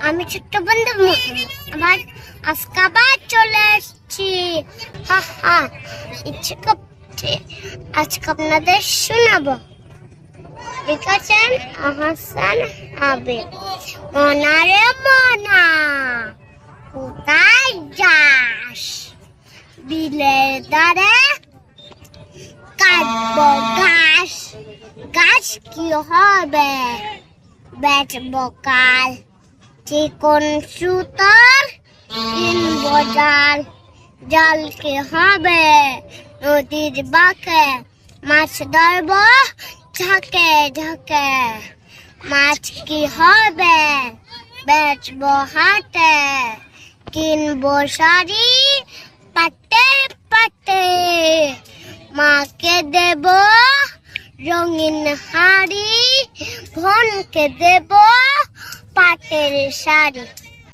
আমি ছোট্ট বন্ধু আবার আজকে আবার চলে এসেছি। হা হা, ইচ্ছে করছে আজকে আপনাদের শোনাবো। লিখেছেন আহসান আবেদ। মনারে মনা, কোথায় যাস? বিলের ধারে কাটবো ঘাস। গাছ কি হবে বেচবো কাল। চিকন সুতোর কিনবো জাল। জাল কি হবে নদীর বাঁকে। মাছ ধরবো ঝাঁকে ঝাঁকে। মাছ কি হবে বেচবো হাটে। কিনবো শাড়ি পাটে পাটে। মাকে দেব রঙিন হাড়ি। বোনকে দেব পাটের শাড়ি।